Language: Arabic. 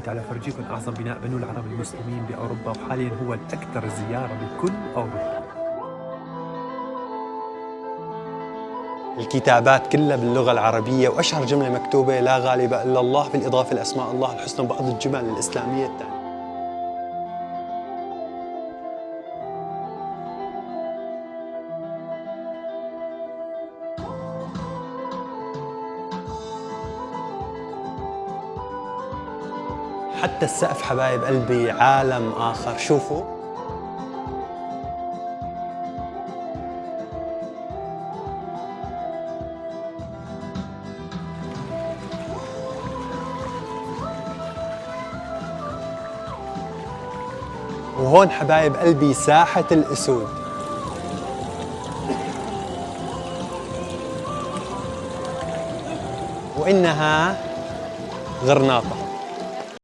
على فرجيكم أعظم بناء بنوه العرب المسلمين بأوروبا، وحاليا هو الأكثر زيارة بكل أوروبا. الكتابات كلها باللغة العربية، وأشهر جملة مكتوبة لا غالب إلا الله، بالإضافة لأسماء الله الحسنى وبعض الجمل الإسلامية الثانية. حتى السقف حبايب قلبي عالم آخر. شوفوا وهون حبايب قلبي ساحة الأسود. وإنها غرناطة.